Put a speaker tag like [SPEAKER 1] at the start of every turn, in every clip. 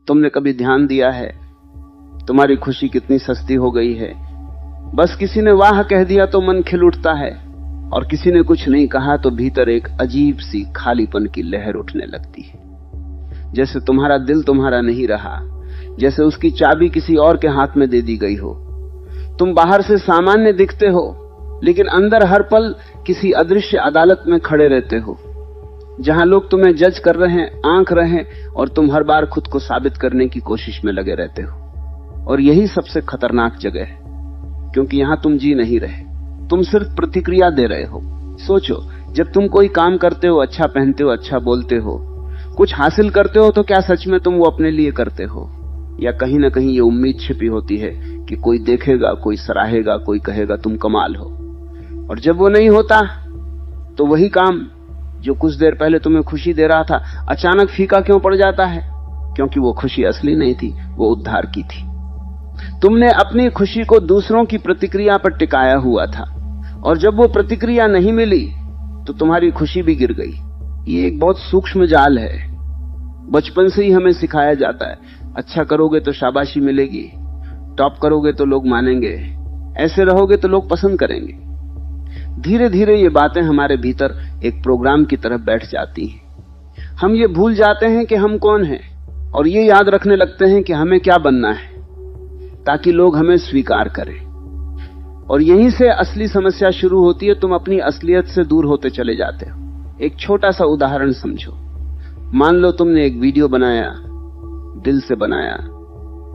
[SPEAKER 1] तुमने कभी ध्यान दिया है तुम्हारी खुशी कितनी सस्ती हो गई है? बस किसी ने वाह कह दिया तो मन खिल उठता है, और किसी ने कुछ नहीं कहा तो भीतर एक अजीब सी खालीपन की लहर उठने लगती है। जैसे तुम्हारा दिल तुम्हारा नहीं रहा, जैसे उसकी चाबी किसी और के हाथ में दे दी गई हो। तुम बाहर से सामान्य दिखते हो, लेकिन अंदर हर पल किसी अदृश्य अदालत में खड़े रहते हो, जहां लोग तुम्हें जज कर रहे हैं, आंक रहे हैं, और तुम हर बार खुद को साबित करने की कोशिश में लगे रहते हो। और यही सबसे खतरनाक जगह है, क्योंकि यहां तुम जी नहीं रहे, तुम सिर्फ प्रतिक्रिया दे रहे हो। सोचो, जब तुम कोई काम करते हो, अच्छा पहनते हो, अच्छा बोलते हो, कुछ हासिल करते हो, तो क्या सच में तुम वो अपने लिए करते हो, या कहीं ना कहीं ये उम्मीद छिपी होती है कि कोई देखेगा, कोई सराहेगा, कोई कहेगा तुम कमाल हो। और जब वो नहीं होता तो वही काम जो कुछ देर पहले तुम्हें खुशी दे रहा था अचानक फीका क्यों पड़ जाता है? क्योंकि वो खुशी असली नहीं थी, वो उद्धार की थी। तुमने अपनी खुशी को दूसरों की प्रतिक्रिया पर टिकाया हुआ था, और जब वो प्रतिक्रिया नहीं मिली तो तुम्हारी खुशी भी गिर गई। ये एक बहुत सूक्ष्म जाल है। बचपन से ही हमें सिखाया जाता है, अच्छा करोगे तो शाबाशी मिलेगी, टॉप करोगे तो लोग मानेंगे, ऐसे रहोगे तो लोग पसंद करेंगे। धीरे धीरे ये बातें हमारे भीतर एक प्रोग्राम की तरफ बैठ जाती हैं। हम ये भूल जाते हैं कि हम कौन हैं, और ये याद रखने लगते हैं कि हमें क्या बनना है ताकि लोग हमें स्वीकार करें। और यहीं से असली समस्या शुरू होती है। तुम अपनी असलियत से दूर होते चले जाते हो। एक छोटा सा उदाहरण समझो। मान लो तुमने एक वीडियो बनाया, दिल से बनाया,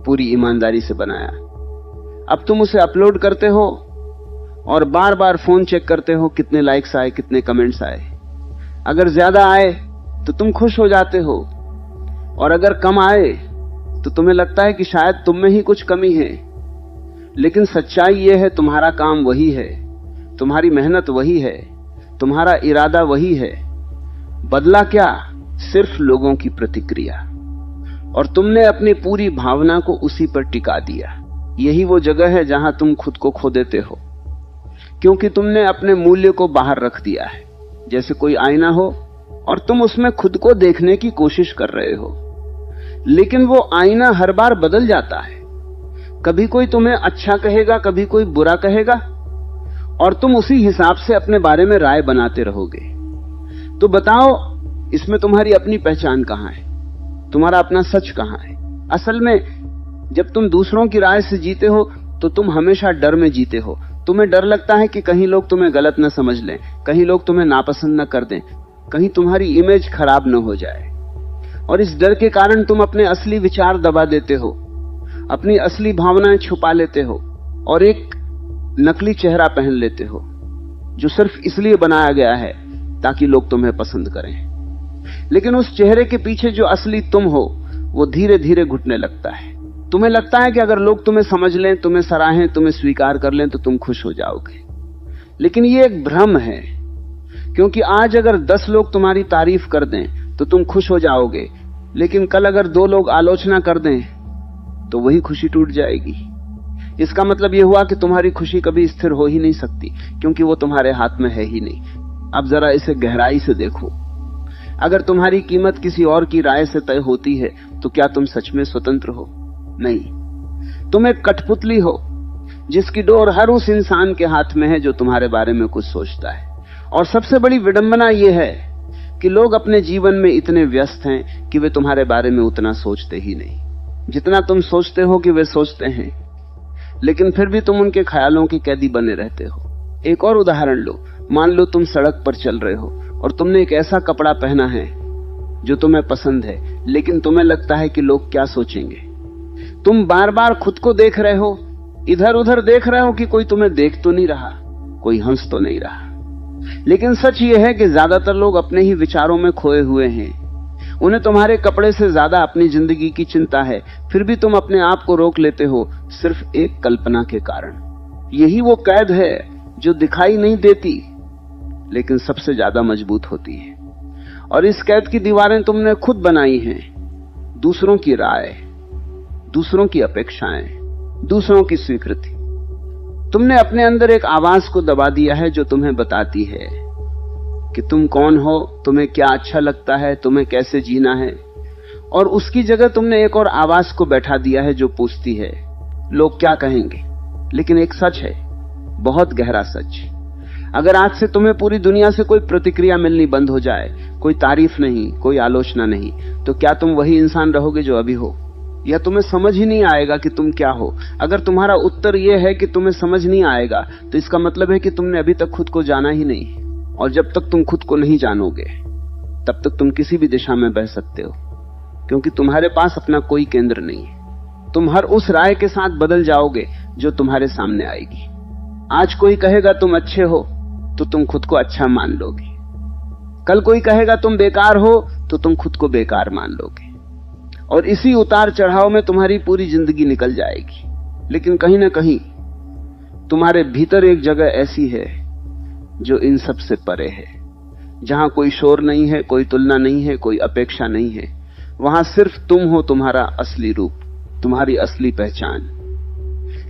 [SPEAKER 1] पूरी ईमानदारी से बनाया। अब तुम उसे अपलोड करते हो और बार बार फोन चेक करते हो कितने लाइक्स आए, कितने कमेंट्स आए। अगर ज्यादा आए तो तुम खुश हो जाते हो, और अगर कम आए तो तुम्हें लगता है कि शायद तुम में ही कुछ कमी है। लेकिन सच्चाई यह है, तुम्हारा काम वही है, तुम्हारी मेहनत वही है, तुम्हारा इरादा वही है। बदला क्या? सिर्फ लोगों की प्रतिक्रिया, और तुमने अपनी पूरी भावना को उसी पर टिका दिया। यही वो जगह है जहां तुम खुद को खो देते हो, क्योंकि तुमने अपने मूल्य को बाहर रख दिया है। जैसे कोई आईना हो और तुम उसमें खुद को देखने की कोशिश कर रहे हो, लेकिन वो आईना हर बार बदल जाता है। कभी कोई तुम्हें अच्छा कहेगा, कभी कोई बुरा कहेगा, और तुम उसी हिसाब से अपने बारे में राय बनाते रहोगे। तो बताओ, इसमें तुम्हारी अपनी पहचान कहां है? तुम्हारा अपना सच कहां है? असल में जब तुम दूसरों की राय से जीते हो तो तुम हमेशा डर में जीते हो। तुम्हें डर लगता है कि कहीं लोग तुम्हें गलत न समझ लें, कहीं लोग तुम्हें नापसंद न कर दें, कहीं तुम्हारी इमेज खराब न हो जाए। और इस डर के कारण तुम अपने असली विचार दबा देते हो, अपनी असली भावनाएं छुपा लेते हो, और एक नकली चेहरा पहन लेते हो जो सिर्फ इसलिए बनाया गया है ताकि लोग तुम्हें पसंद करें। लेकिन उस चेहरे के पीछे जो असली तुम हो वो धीरे धीरे घुटने लगता है। तुम्हें लगता है कि अगर लोग तुम्हें समझ लें, तुम्हें सराहें, तुम्हें स्वीकार कर लें तो तुम खुश हो जाओगे। लेकिन ये एक भ्रम है, क्योंकि आज अगर 10 लोग तुम्हारी तारीफ कर दें तो तुम खुश हो जाओगे, लेकिन कल अगर 2 लोग आलोचना कर दें तो वही खुशी टूट जाएगी। इसका मतलब यह हुआ कि तुम्हारी खुशी कभी स्थिर हो ही नहीं सकती, क्योंकि वो तुम्हारे हाथ में है ही नहीं। अब जरा इसे गहराई से देखो। अगर तुम्हारी कीमत किसी और की राय से तय होती है तो क्या तुम सच में स्वतंत्र हो? नहीं, तुम एक कठपुतली हो जिसकी डोर हर उस इंसान के हाथ में है जो तुम्हारे बारे में कुछ सोचता है। और सबसे बड़ी विडंबना यह है कि लोग अपने जीवन में इतने व्यस्त हैं कि वे तुम्हारे बारे में उतना सोचते ही नहीं जितना तुम सोचते हो कि वे सोचते हैं, लेकिन फिर भी तुम उनके ख्यालों के कैदी बने रहते हो। एक और उदाहरण लो। मान लो तुम सड़क पर चल रहे हो और तुमने एक ऐसा कपड़ा पहना है जो तुम्हें पसंद है, लेकिन तुम्हें लगता है कि लोग क्या सोचेंगे। तुम बार बार खुद को देख रहे हो, इधर उधर देख रहे हो कि कोई तुम्हें देख तो नहीं रहा, कोई हंस तो नहीं रहा। लेकिन सच ये है कि ज्यादातर लोग अपने ही विचारों में खोए हुए हैं। उन्हें तुम्हारे कपड़े से ज्यादा अपनी जिंदगी की चिंता है, फिर भी तुम अपने आप को रोक लेते हो सिर्फ एक कल्पना के कारण। यही वो कैद है जो दिखाई नहीं देती लेकिन सबसे ज्यादा मजबूत होती है। और इस कैद की दीवारें तुमने खुद बनाई हैं। दूसरों की राय, दूसरों की अपेक्षाएं, दूसरों की स्वीकृति। तुमने अपने अंदर एक आवाज को दबा दिया है जो तुम्हें बताती है कि तुम कौन हो, तुम्हें क्या अच्छा लगता है, तुम्हें कैसे जीना है। और उसकी जगह तुमने एक और आवाज को बैठा दिया है जो पूछती है लोग क्या कहेंगे। लेकिन एक सच है, बहुत गहरा सच, अगर आज से तुम्हें पूरी दुनिया से कोई प्रतिक्रिया मिलनी बंद हो जाए, कोई तारीफ नहीं, कोई आलोचना नहीं, तो क्या तुम वही इंसान रहोगे जो अभी हो, या तुम्हें समझ ही नहीं आएगा कि तुम क्या हो? अगर तुम्हारा उत्तर यह है कि तुम्हें समझ नहीं आएगा, तो इसका मतलब है कि तुमने अभी तक खुद को जाना ही नहीं, और जब तक तुम खुद को नहीं जानोगे तब तक तुम किसी भी दिशा में बह सकते हो, क्योंकि तुम्हारे पास अपना कोई केंद्र नहीं है। तुम हर उस राय के साथ बदल जाओगे जो तुम्हारे सामने आएगी। आज कोई कहेगा तुम अच्छे हो तो तुम खुद को अच्छा मान लोगे, कल कोई कहेगा तुम बेकार हो तो तुम खुद को बेकार मान लोगे, और इसी उतार चढ़ाव में तुम्हारी पूरी जिंदगी निकल जाएगी। लेकिन कहीं ना कहीं तुम्हारे भीतर एक जगह ऐसी है जो इन सब से परे है, जहां कोई शोर नहीं है, कोई तुलना नहीं है, कोई अपेक्षा नहीं है। वहां सिर्फ तुम हो, तुम्हारा असली रूप, तुम्हारी असली पहचान।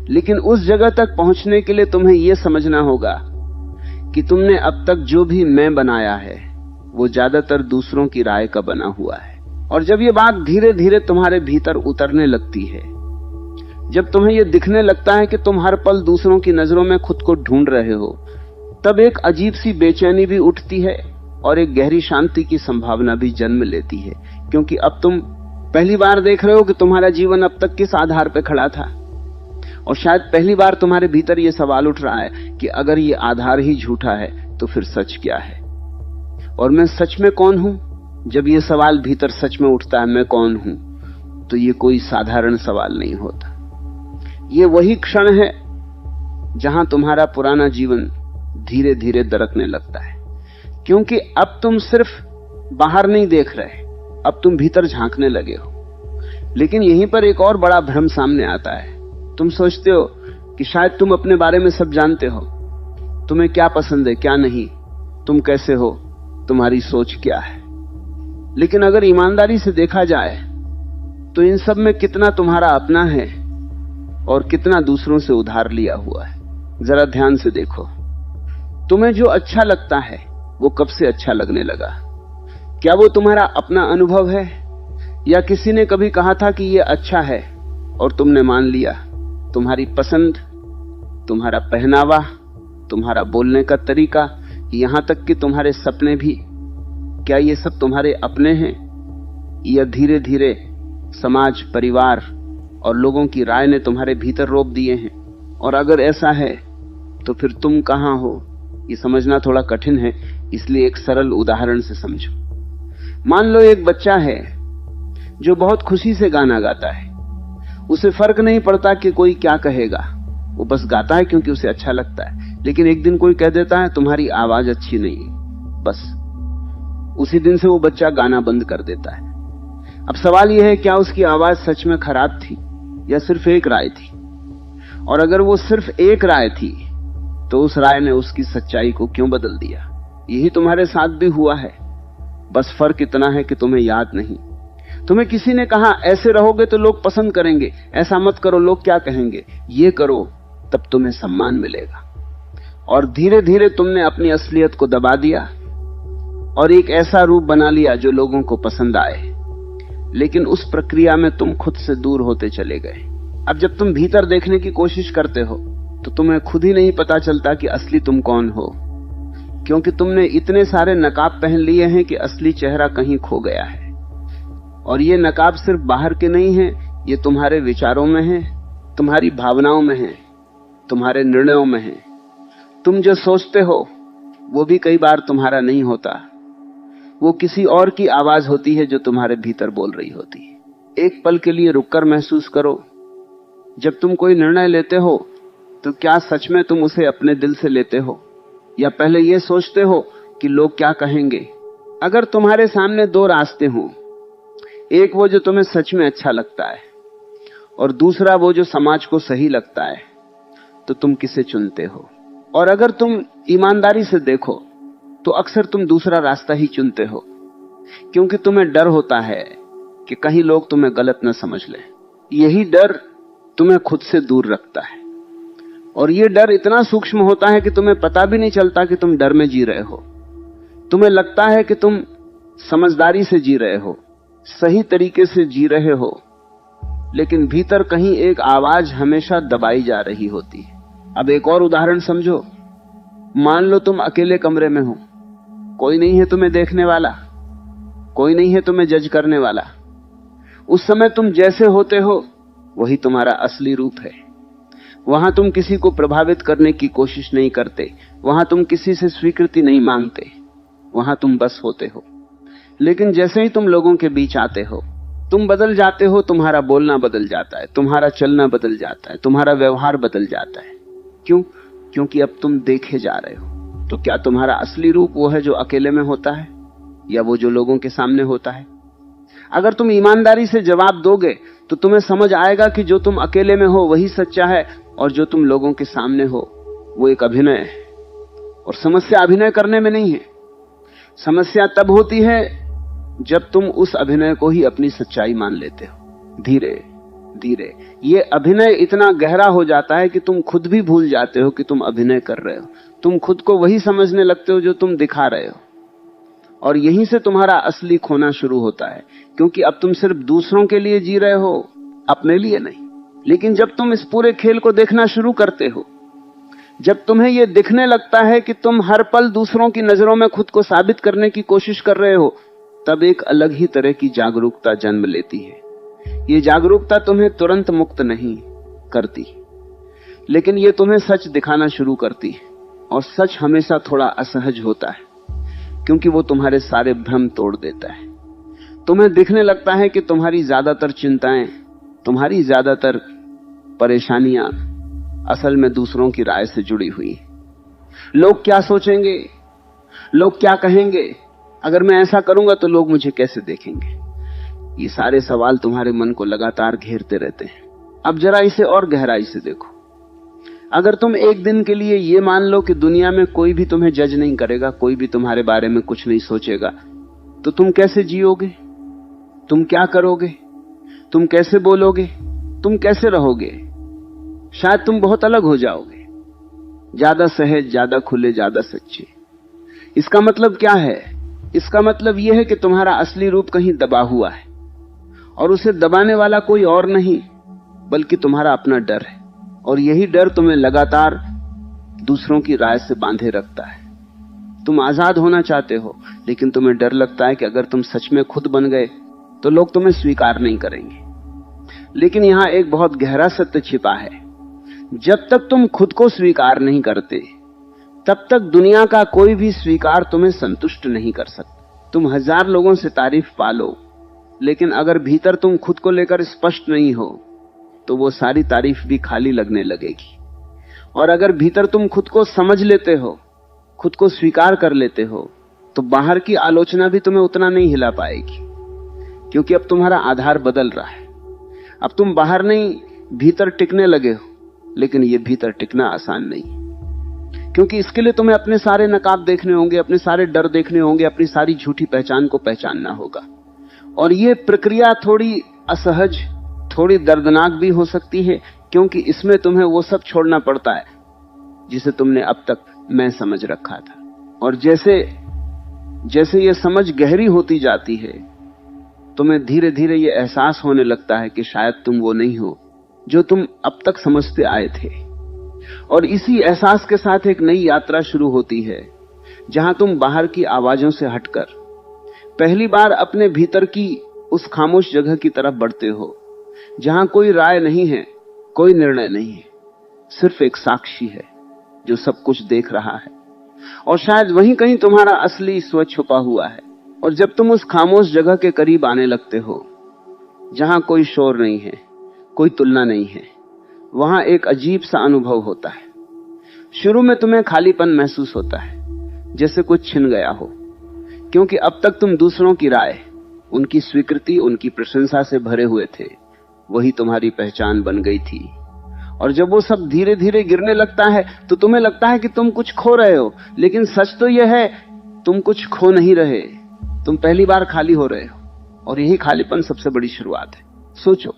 [SPEAKER 1] लेकिन उस जगह तक पहुंचने के लिए तुम्हें यह समझना होगा कि तुमने अब तक जो भी मैं बनाया है वो ज्यादातर दूसरों की राय का बना हुआ है। और जब ये बात धीरे धीरे तुम्हारे भीतर उतरने लगती है, जब तुम्हें यह दिखने लगता है कि तुम हर पल दूसरों की नजरों में खुद को ढूंढ रहे हो, तब एक अजीब सी बेचैनी भी उठती है और एक गहरी शांति की संभावना भी जन्म लेती है, क्योंकि अब तुम पहली बार देख रहे हो कि तुम्हारा जीवन अब तक किस आधार पर खड़ा था। और शायद पहली बार तुम्हारे भीतर यह सवाल उठ रहा है कि अगर ये आधार ही झूठा है तो फिर सच क्या है, और मैं सच में कौन हूं? जब ये सवाल भीतर सच में उठता है, मैं कौन हूं, तो ये कोई साधारण सवाल नहीं होता। ये वही क्षण है जहां तुम्हारा पुराना जीवन धीरे धीरे दरकने लगता है, क्योंकि अब तुम सिर्फ बाहर नहीं देख रहे, अब तुम भीतर झांकने लगे हो। लेकिन यहीं पर एक और बड़ा भ्रम सामने आता है। तुम सोचते हो कि शायद तुम अपने बारे में सब जानते हो, तुम्हें क्या पसंद है, क्या नहीं, तुम कैसे हो, तुम्हारी सोच क्या है। लेकिन अगर ईमानदारी से देखा जाए तो इन सब में कितना तुम्हारा अपना है और कितना दूसरों से उधार लिया हुआ है। जरा ध्यान से देखो, तुम्हें जो अच्छा लगता है वो कब से अच्छा लगने लगा? क्या वो तुम्हारा अपना अनुभव है, या किसी ने कभी कहा था कि ये अच्छा है और तुमने मान लिया? तुम्हारी पसंद, तुम्हारा पहनावा, तुम्हारा बोलने का तरीका, यहां तक कि तुम्हारे सपने भी, क्या ये सब तुम्हारे अपने हैं, या धीरे धीरे समाज, परिवार और लोगों की राय ने तुम्हारे भीतर रोप दिए हैं? और अगर ऐसा है तो फिर तुम कहां हो, ये समझना थोड़ा कठिन है, इसलिए एक सरल उदाहरण से समझो। मान लो एक बच्चा है जो बहुत खुशी से गाना गाता है, उसे फर्क नहीं पड़ता कि कोई क्या कहेगा, वो बस गाता है क्योंकि उसे अच्छा लगता है। लेकिन एक दिन कोई कह देता है तुम्हारी आवाज अच्छी नहीं, बस उसी दिन से वो बच्चा गाना बंद कर देता है। अब सवाल यह है, क्या उसकी आवाज सच में खराब थी या सिर्फ एक राय थी? और अगर वो सिर्फ एक राय थी तो उस राय ने उसकी सच्चाई को क्यों बदल दिया? यही तुम्हारे साथ भी हुआ है, बस फर्क इतना है कि तुम्हें याद नहीं। तुम्हें किसी ने कहा ऐसे रहोगे तो लोग पसंद करेंगे, ऐसा मत करो लोग क्या कहेंगे, ये करो तब तुम्हें सम्मान मिलेगा। और धीरे धीरे तुमने अपनी असलियत को दबा दिया और एक ऐसा रूप बना लिया जो लोगों को पसंद आए। लेकिन उस प्रक्रिया में तुम खुद से दूर होते चले गए। अब जब तुम भीतर देखने की कोशिश करते हो तो तुम्हें खुद ही नहीं पता चलता कि असली तुम कौन हो, क्योंकि तुमने इतने सारे नकाब पहन लिए हैं कि असली चेहरा कहीं खो गया है। और ये नकाब सिर्फ बाहर के नहीं है, ये तुम्हारे विचारों में है, तुम्हारी भावनाओं में है, तुम्हारे निर्णयों में है। तुम जो सोचते हो वो भी कई बार तुम्हारा नहीं होता, वो किसी और की आवाज होती है जो तुम्हारे भीतर बोल रही होती है। एक पल के लिए रुककर महसूस करो, जब तुम कोई निर्णय लेते हो तो क्या सच में तुम उसे अपने दिल से लेते हो, या पहले यह सोचते हो कि लोग क्या कहेंगे? अगर तुम्हारे सामने दो रास्ते हों, एक वो जो तुम्हें सच में अच्छा लगता है और दूसरा वो जो समाज को सही लगता है, तो तुम किसे चुनते हो? और अगर तुम ईमानदारी से देखो तो अक्सर तुम दूसरा रास्ता ही चुनते हो, क्योंकि तुम्हें डर होता है कि कहीं लोग तुम्हें गलत न समझ लें। यही डर तुम्हें खुद से दूर रखता है, और यह डर इतना सूक्ष्म होता है कि तुम्हें पता भी नहीं चलता कि तुम डर में जी रहे हो। तुम्हें लगता है कि तुम समझदारी से जी रहे हो, सही तरीके से जी रहे हो, लेकिन भीतर कहीं एक आवाज हमेशा दबाई जा रही होती है। अब एक और उदाहरण समझो। मान लो तुम अकेले कमरे में हो, कोई नहीं है तुम्हें देखने वाला, कोई नहीं है तुम्हें जज करने वाला। उस समय तुम जैसे होते हो वही तुम्हारा असली रूप है। वहां तुम किसी को प्रभावित करने की कोशिश नहीं करते, वहां तुम किसी से स्वीकृति नहीं मांगते, वहां तुम बस होते हो। लेकिन जैसे ही तुम लोगों के बीच आते हो, तुम बदल जाते हो, तुम्हारा बोलना बदल जाता है, तुम्हारा चलना बदल जाता है, तुम्हारा व्यवहार बदल जाता है। क्यों? क्योंकि अब तुम देखे जा रहे हो। तो क्या तुम्हारा असली रूप वो है जो अकेले में होता है, या वो जो लोगों के सामने होता है? अगर तुम ईमानदारी से जवाब दोगे तो तुम्हें समझ आएगा कि जो तुम अकेले में हो वही सच्चा है, और जो तुम लोगों के सामने हो वो एक अभिनय है। और समस्या अभिनय करने में नहीं है, समस्या तब होती है जब तुम उस अभिनय को ही अपनी सच्चाई मान लेते हो। धीरे धीरे ये अभिनय इतना गहरा हो जाता है कि तुम खुद भी भूल जाते हो कि तुम अभिनय कर रहे हो। तुम खुद को वही समझने लगते हो जो तुम दिखा रहे हो, और यहीं से तुम्हारा असली खोना शुरू होता है। क्योंकि अब तुम सिर्फ दूसरों के लिए जी रहे हो, अपने लिए नहीं। लेकिन जब तुम इस पूरे खेल को देखना शुरू करते हो, जब तुम्हें यह दिखने लगता है कि तुम हर पल दूसरों की नजरों में खुद को साबित करने की कोशिश कर रहे हो, तब एक अलग ही तरह की जागरूकता जन्म लेती है। ये जागरूकता तुम्हें तुरंत मुक्त नहीं करती, लेकिन ये तुम्हें सच दिखाना शुरू करती है। और सच हमेशा थोड़ा असहज होता है, क्योंकि वो तुम्हारे सारे भ्रम तोड़ देता है। तुम्हें दिखने लगता है कि तुम्हारी ज्यादातर चिंताएं, तुम्हारी ज्यादातर परेशानियां असल में दूसरों की राय से जुड़ी हुई। लोग क्या सोचेंगे, लोग क्या कहेंगे, अगर मैं ऐसा करूंगा तो लोग मुझे कैसे देखेंगे, ये सारे सवाल तुम्हारे मन को लगातार घेरते रहते हैं। अब जरा इसे और गहराई से देखो। अगर तुम एक दिन के लिए ये मान लो कि दुनिया में कोई भी तुम्हें जज नहीं करेगा, कोई भी तुम्हारे बारे में कुछ नहीं सोचेगा, तो तुम कैसे जियोगे? तुम क्या करोगे? तुम कैसे बोलोगे? तुम कैसे रहोगे? शायद तुम बहुत अलग हो जाओगे, ज्यादा सहज, ज्यादा खुले, ज्यादा सच्चे। इसका मतलब क्या है? इसका मतलब यह है कि तुम्हारा असली रूप कहीं दबा हुआ है, और उसे दबाने वाला कोई और नहीं बल्कि तुम्हारा अपना डर है। और यही डर तुम्हें लगातार दूसरों की राय से बांधे रखता है। तुम आजाद होना चाहते हो, लेकिन तुम्हें डर लगता है कि अगर तुम सच में खुद बन गए तो लोग तुम्हें स्वीकार नहीं करेंगे। लेकिन यहां एक बहुत गहरा सत्य छिपा है। जब तक तुम खुद को स्वीकार नहीं करते, तब तक दुनिया का कोई भी स्वीकार तुम्हें संतुष्ट नहीं कर सकता। तुम 1000 लोगों से तारीफ पालो, लेकिन अगर भीतर तुम खुद को लेकर स्पष्ट नहीं हो तो वो सारी तारीफ भी खाली लगने लगेगी। और अगर भीतर तुम खुद को समझ लेते हो, खुद को स्वीकार कर लेते हो, तो बाहर की आलोचना भी तुम्हें उतना नहीं हिला पाएगी, क्योंकि अब तुम्हारा आधार बदल रहा है। अब तुम बाहर नहीं, भीतर टिकने लगे हो। लेकिन ये भीतर टिकना आसान नहीं, क्योंकि इसके लिए तुम्हें अपने सारे नकाब देखने होंगे, अपने सारे डर देखने होंगे, अपनी सारी झूठी पहचान को पहचानना होगा। और ये प्रक्रिया थोड़ी असहज, थोड़ी दर्दनाक भी हो सकती है, क्योंकि इसमें तुम्हें वो सब छोड़ना पड़ता है जिसे तुमने अब तक मैं समझ रखा था। और जैसे जैसे ये समझ गहरी होती जाती है, तुम्हें धीरे धीरे ये एहसास होने लगता है कि शायद तुम वो नहीं हो जो तुम अब तक समझते आए थे। और इसी एहसास के साथ एक नई यात्रा शुरू होती है, जहां तुम बाहर की आवाजों से हटकर पहली बार अपने भीतर की उस खामोश जगह की तरफ बढ़ते हो, जहां कोई राय नहीं है, कोई निर्णय नहीं है, सिर्फ एक साक्षी है जो सब कुछ देख रहा है। और शायद वहीं कहीं तुम्हारा असली स्व छुपा हुआ है। और जब तुम उस खामोश जगह के करीब आने लगते हो, जहां कोई शोर नहीं है, कोई तुलना नहीं है, वहां एक अजीब सा अनुभव होता है। शुरू में तुम्हें खालीपन महसूस होता है, जैसे कुछ छिन गया हो, क्योंकि अब तक तुम दूसरों की राय, उनकी स्वीकृति, उनकी प्रशंसा से भरे हुए थे। वही तुम्हारी पहचान बन गई थी। और जब वो सब धीरे धीरे गिरने लगता है तो तुम्हें लगता है कि तुम कुछ खो रहे हो, लेकिन सच तो यह है तुम कुछ खो नहीं रहे, तुम पहली बार खाली हो रहे हो। और यही खालीपन सबसे बड़ी शुरुआत है। सोचो,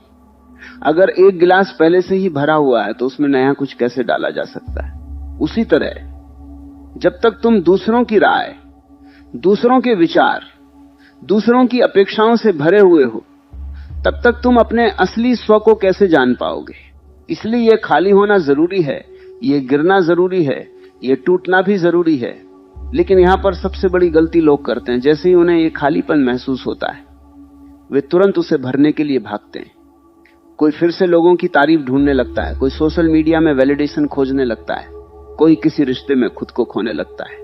[SPEAKER 1] अगर एक गिलास पहले से ही भरा हुआ है तो उसमें नया कुछ कैसे डाला जा सकता है? उसी तरह जब तक तुम दूसरों की राय, दूसरों के विचार, दूसरों की अपेक्षाओं से भरे हुए हो, तब तक तुम अपने असली स्व को कैसे जान पाओगे? इसलिए यह खाली होना जरूरी है, ये गिरना जरूरी है, ये टूटना भी जरूरी है। लेकिन यहां पर सबसे बड़ी गलती लोग करते हैं, जैसे ही उन्हें ये खालीपन महसूस होता है वे तुरंत उसे भरने के लिए भागते हैं। कोई फिर से लोगों की तारीफ ढूंढने लगता है, कोई सोशल मीडिया में वैलिडेशन खोजने लगता है, कोई किसी रिश्ते में खुद को खोने लगता है,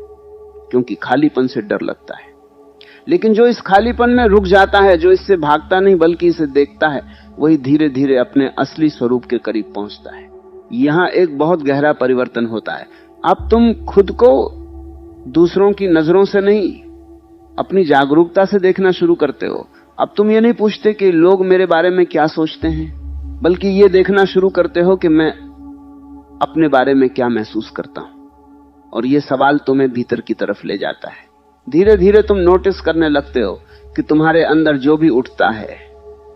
[SPEAKER 1] क्योंकि खालीपन से डर लगता है। लेकिन जो इस खालीपन में रुक जाता है, जो इससे भागता नहीं बल्कि इसे देखता है, वही धीरे धीरे अपने असली स्वरूप के करीब पहुंचता है। यहां एक बहुत गहरा परिवर्तन होता है। अब तुम खुद को दूसरों की नजरों से नहीं, अपनी जागरूकता से देखना शुरू करते हो। अब तुम ये नहीं पूछते कि लोग मेरे बारे में क्या सोचते हैं, बल्कि ये देखना शुरू करते हो कि मैं अपने बारे में क्या महसूस करता हूं। और ये सवाल तुम्हें भीतर की तरफ ले जाता है। धीरे धीरे तुम नोटिस करने लगते हो कि तुम्हारे अंदर जो भी उठता है,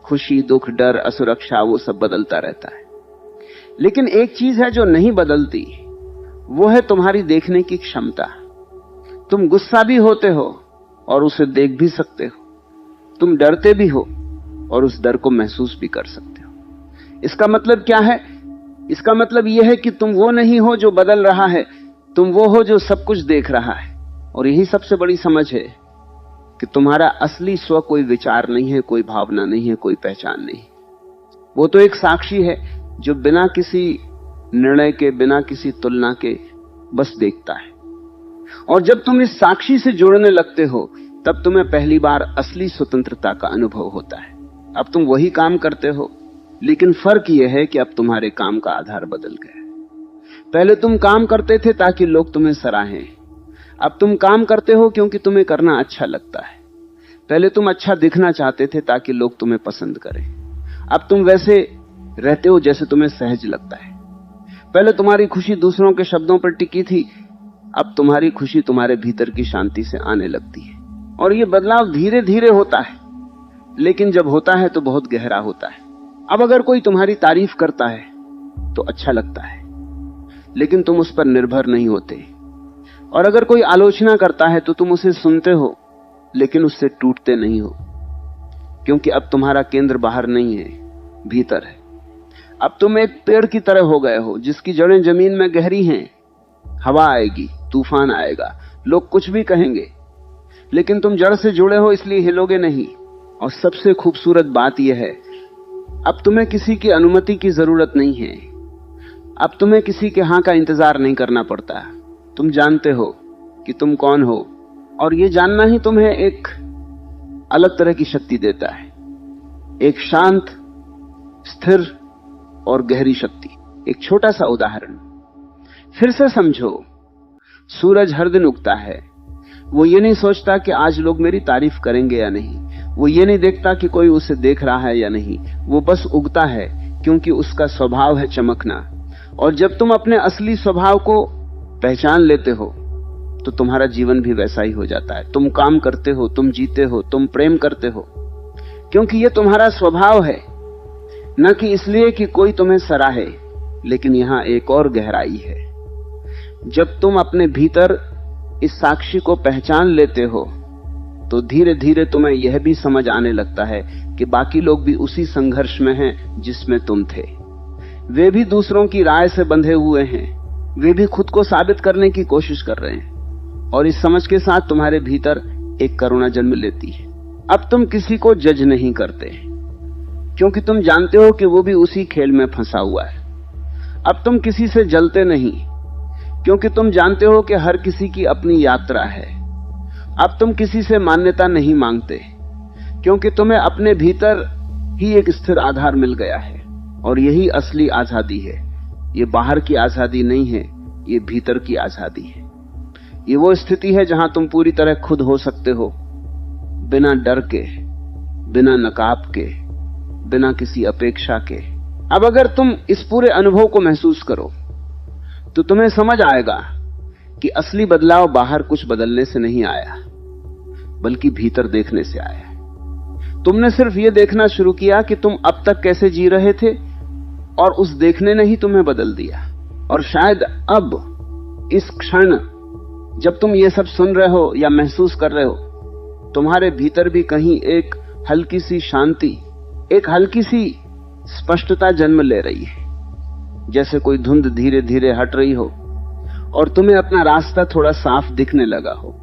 [SPEAKER 1] खुशी, दुख, डर, असुरक्षा, वो सब बदलता रहता है। लेकिन एक चीज है जो नहीं बदलती, वो है तुम्हारी देखने की क्षमता। तुम गुस्सा भी होते हो और उसे देख भी सकते हो, तुम डरते भी हो और उस डर को महसूस भी कर सकते हो। इसका मतलब क्या है? इसका मतलब यह है कि तुम वो नहीं हो जो बदल रहा है, तुम वो हो जो सब कुछ देख रहा है। और यही सबसे बड़ी समझ है कि तुम्हारा असली स्व कोई विचार नहीं है, कोई भावना नहीं है, कोई पहचान नहीं। वो तो एक साक्षी है जो बिना किसी निर्णय के, बिना किसी तुलना के बस देखता है। और जब तुम इस साक्षी से जुड़ने लगते हो, तब तुम्हें पहली बार असली स्वतंत्रता का अनुभव होता है। अब तुम वही काम करते हो, लेकिन फर्क यह है कि अब तुम्हारे काम का आधार बदल गया। पहले तुम काम करते थे ताकि लोग तुम्हें सराहें, अब तुम काम करते हो क्योंकि तुम्हें करना अच्छा लगता है। पहले तुम अच्छा दिखना चाहते थे ताकि लोग तुम्हें पसंद करें, अब तुम वैसे रहते हो जैसे तुम्हें सहज लगता है। पहले तुम्हारी खुशी दूसरों के शब्दों पर टिकी थी, अब तुम्हारी खुशी तुम्हारे भीतर की शांति से आने लगती है। और ये बदलाव धीरे धीरे होता है, लेकिन जब होता है तो बहुत गहरा होता है। अब अगर कोई तुम्हारी तारीफ करता है तो अच्छा लगता है, लेकिन तुम उस पर निर्भर नहीं होते। और अगर कोई आलोचना करता है तो तुम उसे सुनते हो, लेकिन उससे टूटते नहीं हो, क्योंकि अब तुम्हारा केंद्र बाहर नहीं है, भीतर है। अब तुम एक पेड़ की तरह हो गए हो जिसकी जड़ें जमीन में गहरी हैं। हवा आएगी, तूफान आएगा, लोग कुछ भी कहेंगे, लेकिन तुम जड़ से जुड़े हो इसलिए हिलोगे नहीं। और सबसे खूबसूरत बात यह है, अब तुम्हें किसी की अनुमति की जरूरत नहीं है। अब तुम्हें किसी के हां का इंतजार नहीं करना पड़ता। तुम जानते हो कि तुम कौन हो, और यह जानना ही तुम्हें एक अलग तरह की शक्ति देता है, एक शांत, स्थिर और गहरी शक्ति। एक छोटा सा उदाहरण फिर से समझो। सूरज हर दिन उगता है। वो ये नहीं सोचता कि आज लोग मेरी तारीफ करेंगे या नहीं, वो ये नहीं देखता कि कोई उसे देख रहा है या नहीं, वो बस उगता है क्योंकि उसका स्वभाव है चमकना। और जब तुम अपने असली स्वभाव को पहचान लेते हो तो तुम्हारा जीवन भी वैसा ही हो जाता है। तुम काम करते हो, तुम जीते हो, तुम प्रेम करते हो, क्योंकि ये तुम्हारा स्वभाव है, न कि इसलिए कि कोई तुम्हें सराहे। लेकिन यहां एक और गहराई है। जब तुम अपने भीतर इस साक्षी को पहचान लेते हो तो धीरे धीरे तुम्हें यह भी समझ आने लगता है कि बाकी लोग भी उसी संघर्ष में हैं जिसमें तुम थे। वे भी दूसरों की राय से बंधे हुए हैं, वे भी खुद को साबित करने की कोशिश कर रहे हैं। और इस समझ के साथ तुम्हारे भीतर एक करुणा जन्म लेती है। अब तुम किसी को जज नहीं करते, क्योंकि तुम जानते हो कि वो भी उसी खेल में फंसा हुआ है। अब तुम किसी से जलते नहीं, क्योंकि तुम जानते हो कि हर किसी की अपनी यात्रा है। अब तुम किसी से मान्यता नहीं मांगते, क्योंकि तुम्हें अपने भीतर ही एक स्थिर आधार मिल गया है। और यही असली आजादी है। ये बाहर की आजादी नहीं है, ये भीतर की आजादी है। ये वो स्थिति है जहां तुम पूरी तरह खुद हो सकते हो, बिना डर के, बिना नकाब के, बिना किसी अपेक्षा के। अब अगर तुम इस पूरे अनुभव को महसूस करो तो तुम्हें समझ आएगा कि असली बदलाव बाहर कुछ बदलने से नहीं आया, बल्कि भीतर देखने से आया। तुमने सिर्फ यह देखना शुरू किया कि तुम अब तक कैसे जी रहे थे, और उस देखने ने ही तुम्हें बदल दिया। और शायद अब इस क्षण जब तुम ये सब सुन रहे हो या महसूस कर रहे हो, तुम्हारे भीतर भी कहीं एक हल्की सी शांति, एक हल्की सी स्पष्टता जन्म ले रही है, जैसे कोई धुंध धीरे धीरे हट रही हो और तुम्हें अपना रास्ता थोड़ा साफ दिखने लगा हो।